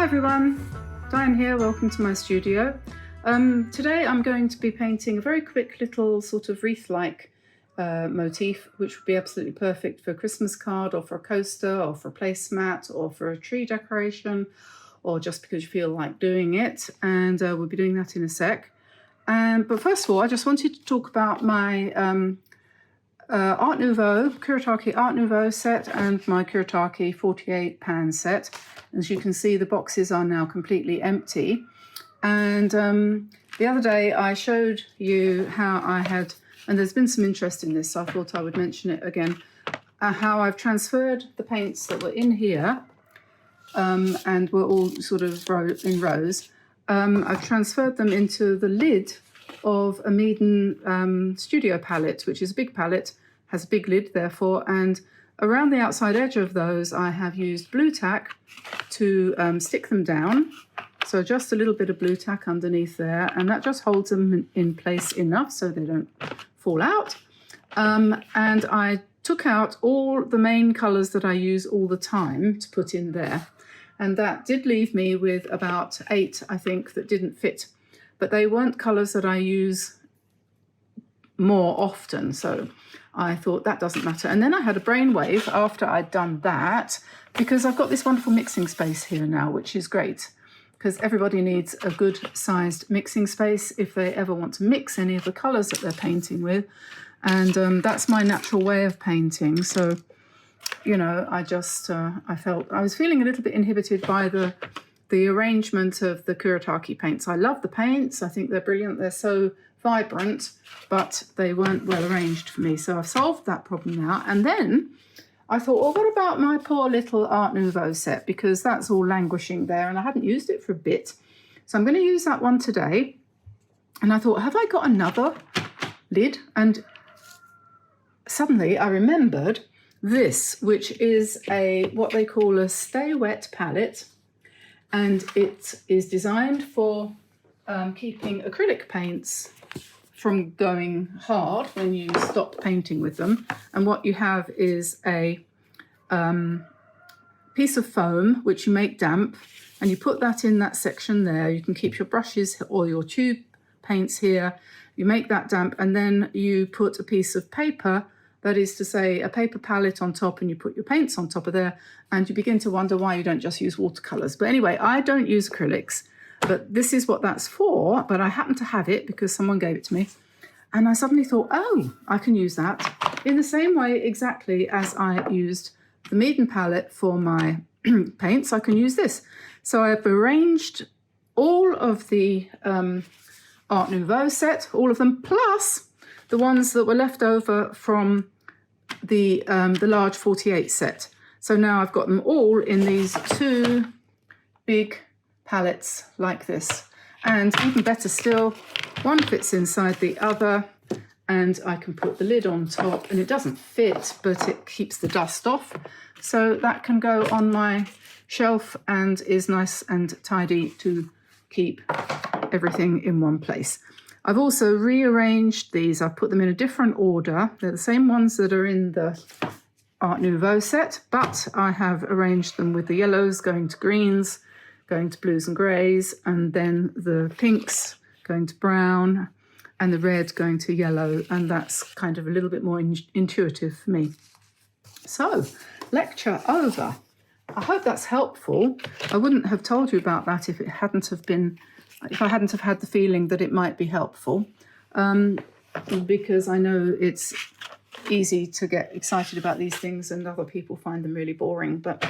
everyone, Diane here, welcome to my studio. Today I'm going to be painting a very quick little sort of wreath-like motif, which would be absolutely perfect for a Christmas card or for a coaster or for a placemat or for a tree decoration, or just because you feel like doing it, and we'll be doing that in a sec. But first of all, I just wanted to talk about my Art Nouveau, Kuretake Art Nouveau set and my Kuretake 48 pan set. As you can see, the boxes are now completely empty. And the other day I showed you how I had, and there's been some interest in this, so I thought I would mention it again, how I've transferred the paints that were in here and were all sort of in rows. I've transferred them into the lid of a Meeden Studio palette, which is a big palette, has a big lid therefore, and around the outside edge of those I have used Blu-Tak to stick them down. So just a little bit of Blu-Tak underneath there, and that just holds them in place enough so they don't fall out. And I took out all the main colours that I use all the time to put in there. And that did leave me with about 8, I think, that didn't fit. But they weren't colours that I use more often, so I thought that doesn't matter. And then I had a brainwave after I'd done that, because I've got this wonderful mixing space here now, which is great, because everybody needs a good sized mixing space if they ever want to mix any of the colours that they're painting with. And that's my natural way of painting. So, you know, I just, I was feeling a little bit inhibited by the arrangement of the Kuretake paints. I love the paints. I think they're brilliant. They're so vibrant, but they weren't well arranged for me. So I've solved that problem now. And then I thought, well, what about my poor little Art Nouveau set? Because that's all languishing there and I hadn't used it for a bit. So I'm going to use that one today. And I thought, have I got another lid? And suddenly I remembered this, which is what they call a Sta-Wet palette. And it is designed for keeping acrylic paints from going hard when you stop painting with them. And what you have is a piece of foam which you make damp, and you put that in that section there. You can keep your brushes or your tube paints here. You make that damp, and then you put a piece of paper, that is to say a paper palette on top, and you put your paints on top of there, and you begin to wonder why you don't just use watercolors. But anyway, I don't use acrylics, but this is what that's for. But I happen to have it because someone gave it to me. And I suddenly thought, oh, I can use that in the same way exactly as I used the Meeden palette for my paints. I can use this. So I've arranged all of the Art Nouveau set, all of them, plus the ones that were left over from the large 48 set. So now I've got them all in these 2 big palettes like this. And even better still, one fits inside the other, and I can put the lid on top, and it doesn't fit, but it keeps the dust off. So that can go on my shelf and is nice and tidy to keep everything in one place. I've also rearranged these. I've put them in a different order. They're the same ones that are in the Art Nouveau set, but I have arranged them with the yellows going to greens, going to blues and greys, and then the pinks going to brown, and the red going to yellow, and that's kind of a little bit more intuitive for me. So, lecture over. I hope that's helpful. I wouldn't have told you about that if I hadn't have had the feeling that it might be helpful, because I know it's easy to get excited about these things and other people find them really boring. But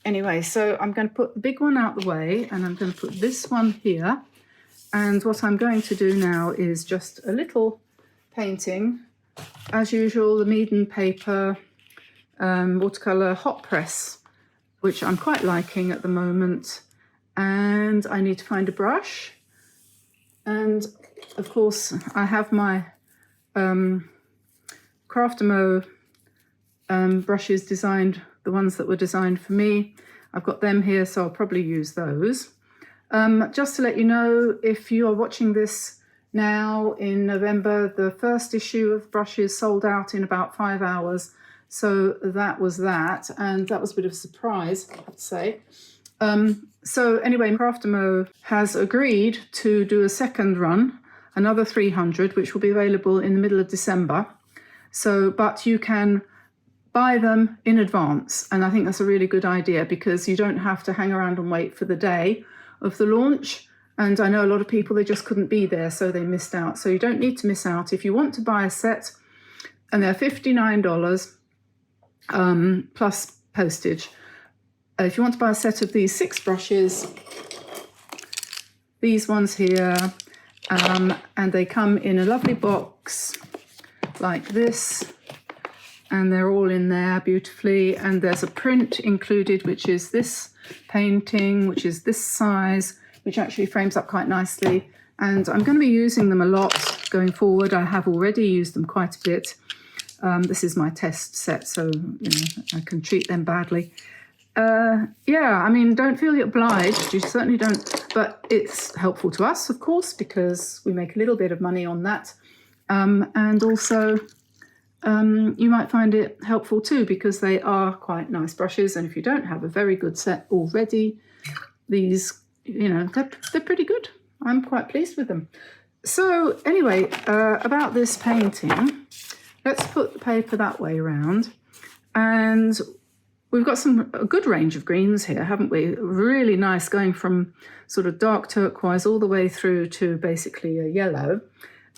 anyway, so I'm going to put the big one out the way, and I'm going to put this one here. And what I'm going to do now is just a little painting. As usual, the Meeden paper watercolor hot press, which I'm quite liking at the moment. And I need to find a brush. And of course, I have my Craftamo brushes designed, the ones that were designed for me. I've got them here, so I'll probably use those. Just to let you know, if you are watching this now in November, the first issue of brushes sold out in about 5 hours. So that was that, and that was a bit of a surprise, I have to say. So anyway, Craftamo has agreed to do a second run, another 300, which will be available in the middle of December. So, but you can buy them in advance. And I think that's a really good idea because you don't have to hang around and wait for the day of the launch. And I know a lot of people, they just couldn't be there, so they missed out. So you don't need to miss out. If you want to buy a set, and they're $59 plus postage. If you want to buy a set of these 6 brushes, these ones here, and they come in a lovely box like this, and they're all in there beautifully, and there's a print included, which is this painting, which is this size, which actually frames up quite nicely, and I'm going to be using them a lot going forward. I have already used them quite a bit. This is my test set, so you know, I can treat them badly. Yeah, I mean, don't feel obliged, you certainly don't, but it's helpful to us, of course, because we make a little bit of money on that. And also, you might find it helpful too, because they are quite nice brushes, and if you don't have a very good set already, these, you know, they're pretty good. I'm quite pleased with them. So anyway, about this painting, let's put the paper that way around, and we've got a good range of greens here, haven't we? Really nice, going from sort of dark turquoise all the way through to basically a yellow.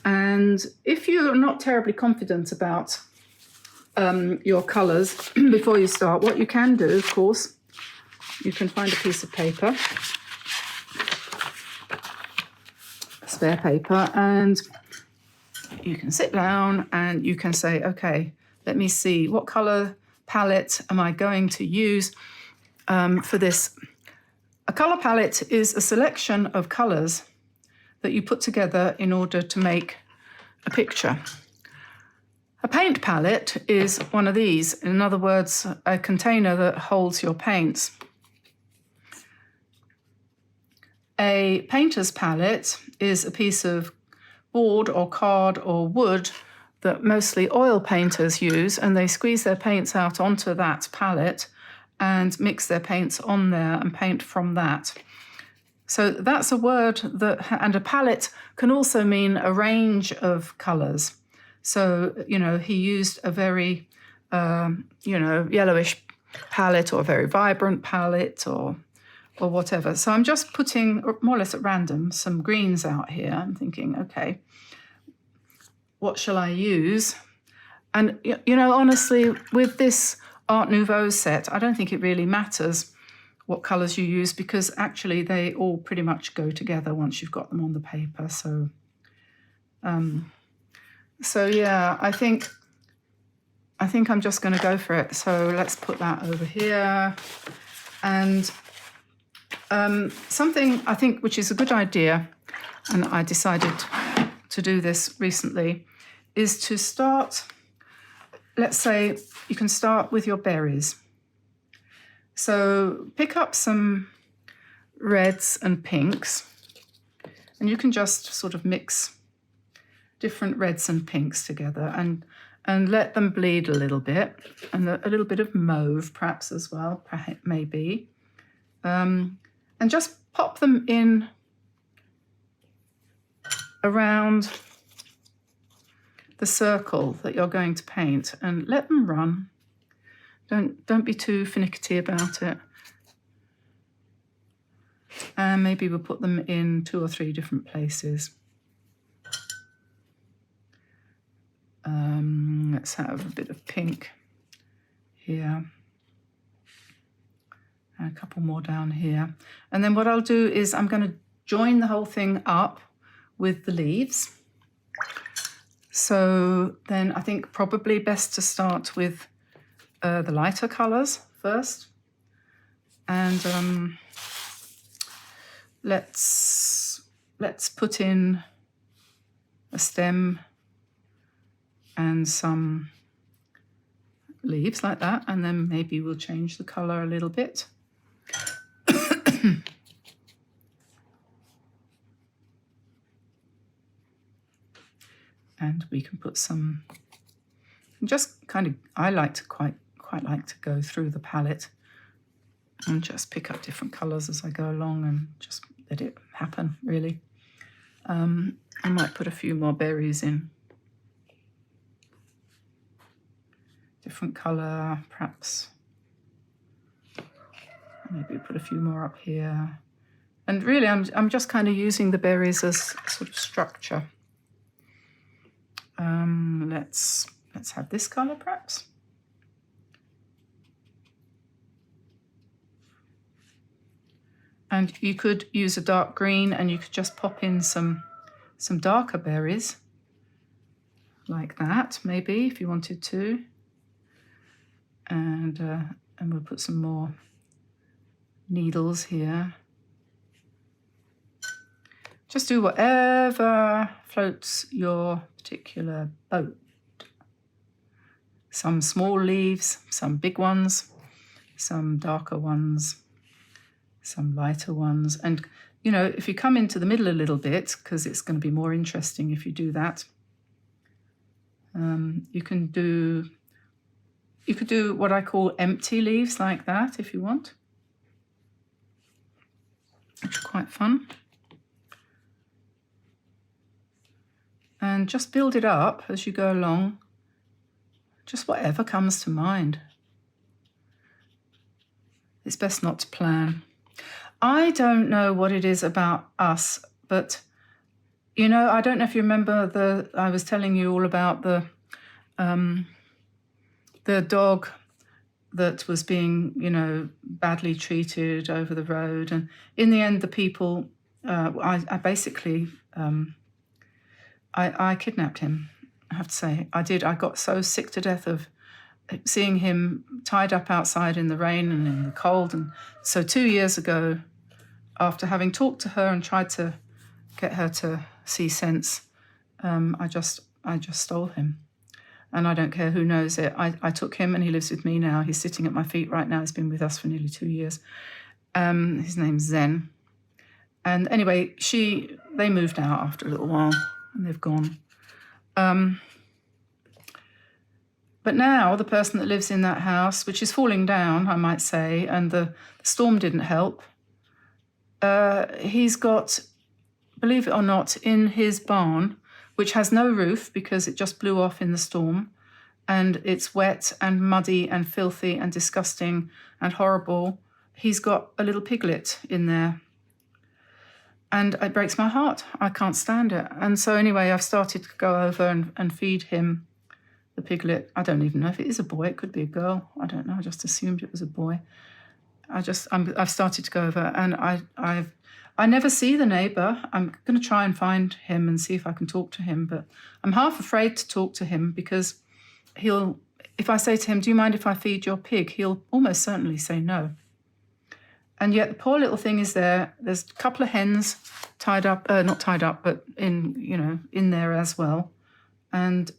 And if you're not terribly confident about your colours before you start, what you can do, of course, you can find a piece of paper, spare paper, and you can sit down and you can say, okay, let me see, what colour palette am I going to use for this? A colour palette is a selection of colours that you put together in order to make a picture. A paint palette is one of these. In other words, a container that holds your paints. A painter's palette is a piece of board or card or wood that mostly oil painters use, and they squeeze their paints out onto that palette and mix their paints on there and paint from that. So that's a word that, and a palette can also mean a range of colours. So, you know, he used a very, you know, yellowish palette or a very vibrant palette or whatever. So I'm just putting, more or less at random, some greens out here. I'm thinking, okay, what shall I use? And, you know, honestly, with this Art Nouveau set, I don't think it really matters what colours you use, because actually they all pretty much go together once you've got them on the paper. So, yeah, I think I'm just going to go for it. So let's put that over here. And something I think which is a good idea, and I decided to do this recently, is to start, let's say you can start with your berries. So pick up some reds and pinks, and you can just sort of mix different reds and pinks together and let them bleed a little bit, and a little bit of mauve perhaps as well, maybe. And just pop them in around the circle that you're going to paint and let them run. Don't be too finicky about it. And maybe we'll put them in 2 or 3 different places. Let's have a bit of pink here. And a couple more down here. And then what I'll do is I'm going to join the whole thing up with the leaves. So then I think probably best to start with the lighter colours first. And let's put in a stem and some leaves like that, and then maybe we'll change the colour a little bit. And we can put some, just kind of, I like to quite like to go through the palette And just pick up different colours as I go along and just let it happen, really. I might put a few more berries in. Different colour, perhaps. Maybe put a few more up here. And really, I'm just kind of using the berries as sort of structure. Let's have this colour, perhaps. And you could use a dark green, and you could just pop in some darker berries, like that, maybe, if you wanted to. And we'll put some more needles here. Just do whatever floats your particular boat. Some small leaves, some big ones, some darker ones, some lighter ones. And, you know, if you come into the middle a little bit, because it's going to be more interesting if you do that, you could do what I call empty leaves like that if you want, which is quite fun. And just build it up as you go along, just whatever comes to mind. It's best not to plan. I don't know what it is about us, but, you know, I don't know if you remember I was telling you all about the dog that was being, you know, badly treated over the road. And in the end, the people, I basically, I kidnapped him, I have to say. I did. I got so sick to death of seeing him tied up outside in the rain and in the cold. And so 2 years ago, after having talked to her and tried to get her to see sense, I just stole him. And I don't care who knows it. I took him, and he lives with me now. He's sitting at my feet right now. He's been with us for nearly 2 years. His name's Zen. And anyway, they moved out after a little while, and they've gone. But now the person that lives in that house, which is falling down, I might say, and the storm didn't help, he's got, believe it or not, in his barn, which has no roof because it just blew off in the storm, and it's wet and muddy and filthy and disgusting and horrible, he's got a little piglet in there. And it breaks my heart. I can't stand it. And so anyway, I've started to go over and feed him the piglet. I don't even know if it is a boy. It could be a girl. I don't know. I just assumed it was a boy. I've started to go over, and I never see the neighbour. I'm going to try and find him and see if I can talk to him. But I'm half afraid to talk to him because if I say to him, "Do you mind if I feed your pig?" he'll almost certainly say no. And yet the poor little thing is there. There's a couple of hens tied up, not tied up, but in there as well. And,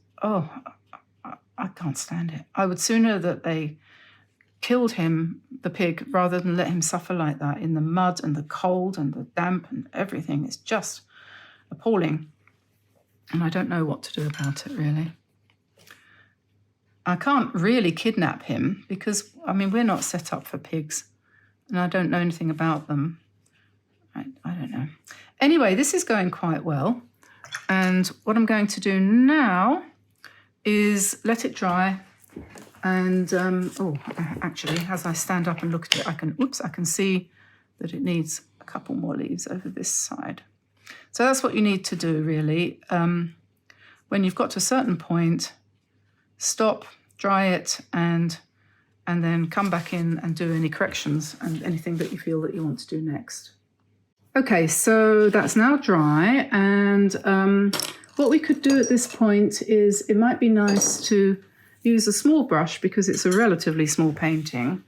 I can't stand it. I would sooner that they killed him, the pig, rather than let him suffer like that in the mud and the cold and the damp and everything. It's just appalling. And I don't know what to do about it, really. I can't really kidnap him because, we're not set up for pigs. And I don't know anything about them. I don't know. Anyway, this is going quite well. And what I'm going to do now is let it dry. And, actually, as I stand up and look at it, I can see that it needs a couple more leaves over this side. So that's what you need to do, really. When you've got to a certain point, stop, dry it, and then come back in and do any corrections and anything that you feel that you want to do next. Okay, so that's now dry, and what we could do at this point is it might be nice to use a small brush because it's a relatively small painting,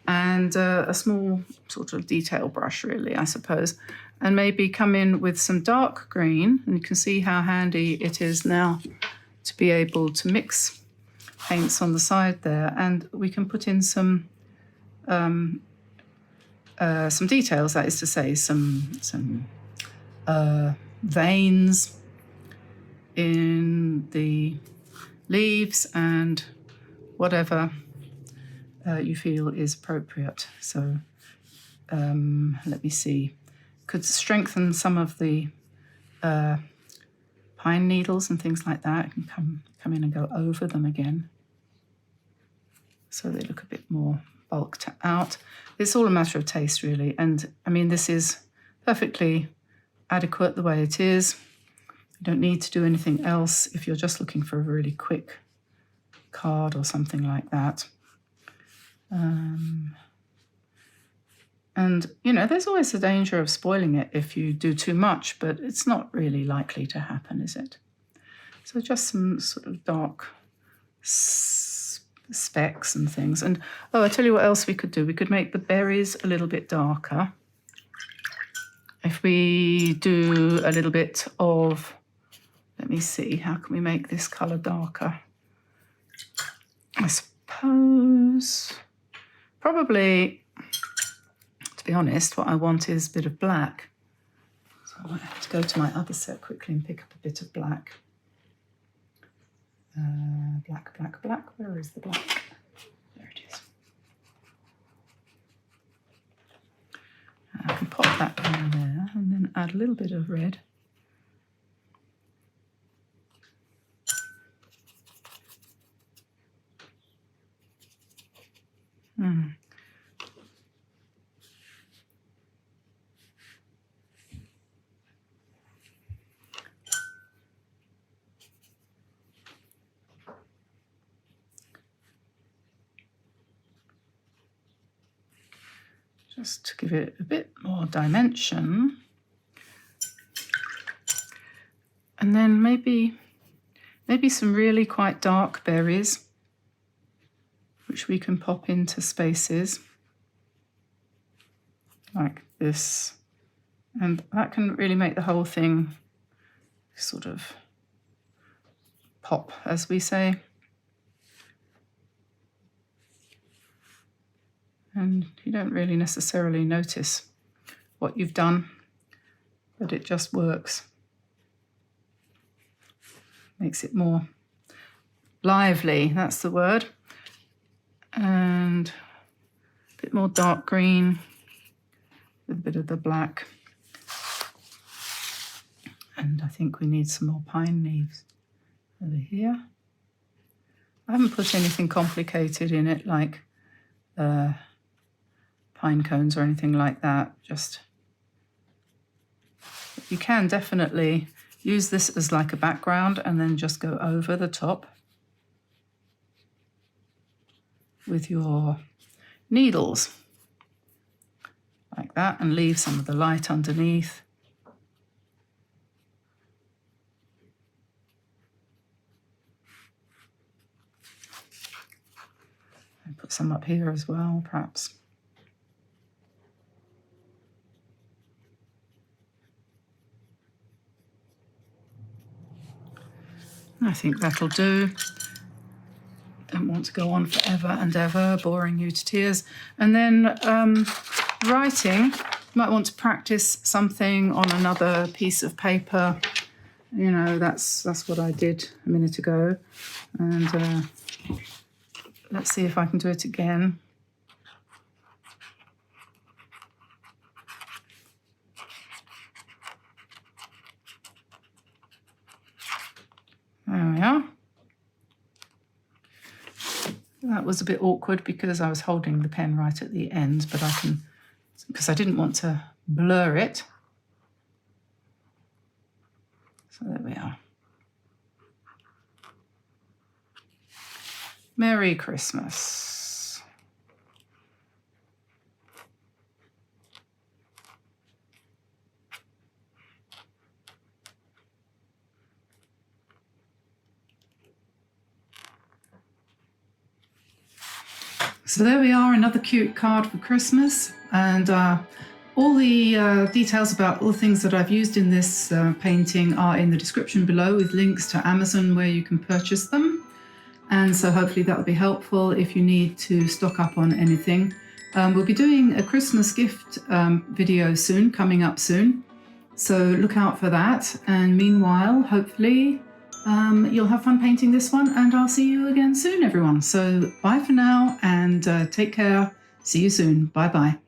and a small sort of detail brush, really, I suppose, and maybe come in with some dark green, and you can see how handy it is now to be able to mix paints on the side there, and we can put in some details, that is to say, some veins in the leaves and whatever you feel is appropriate. So let me see, could strengthen some of the pine needles and things like that. I can come in and go over them again so they look a bit more bulked out. It's all a matter of taste, really. And I mean, this is perfectly adequate the way it is. You don't need to do anything else if you're just looking for a really quick card or something like that. And, you know, there's always the danger of spoiling it if you do too much, but it's not really likely to happen, is it? So just some sort of dark specks and things. And, oh, I tell you what else we could do. We could make the berries a little bit darker. If we do a little bit of, let me see, how can we make this colour darker? I suppose, probably, to be honest, what I want is a bit of black. So I might have to go to my other set quickly and pick up a bit of black. Black, black, black. Where is the black? There it is. I can pop that down there and then add a little bit of red. Just to give it a bit more dimension. And then maybe some really quite dark berries, which we can pop into spaces like this. And that can really make the whole thing sort of pop, as we say. And you don't really necessarily notice what you've done, but it just works. Makes it more lively, that's the word. And a bit more dark green with a bit of the black. And I think we need some more pine leaves over here. I haven't put anything complicated in it like pine cones or anything like that. Just, you can definitely use this as like a background and then just go over the top with your needles like that and leave some of the light underneath. And put some up here as well, perhaps. I think that'll do. Don't want to go on forever and ever, boring you to tears. And then writing, you might want to practice something on another piece of paper. You know, that's what I did a minute ago. And let's see if I can do it again. There we are. That was a bit awkward because I was holding the pen right at the end, but I can, because I didn't want to blur it. So there we are. Merry Christmas. So there we are, another cute card for Christmas, and all the details about all the things that I've used in this painting are in the description below with links to Amazon where you can purchase them. And so hopefully that will be helpful if you need to stock up on anything. We'll be doing a Christmas gift video soon, coming up soon. So look out for that. And meanwhile, hopefully you'll have fun painting this one, and I'll see you again soon, everyone. So bye for now, and take care. See you soon. Bye-bye.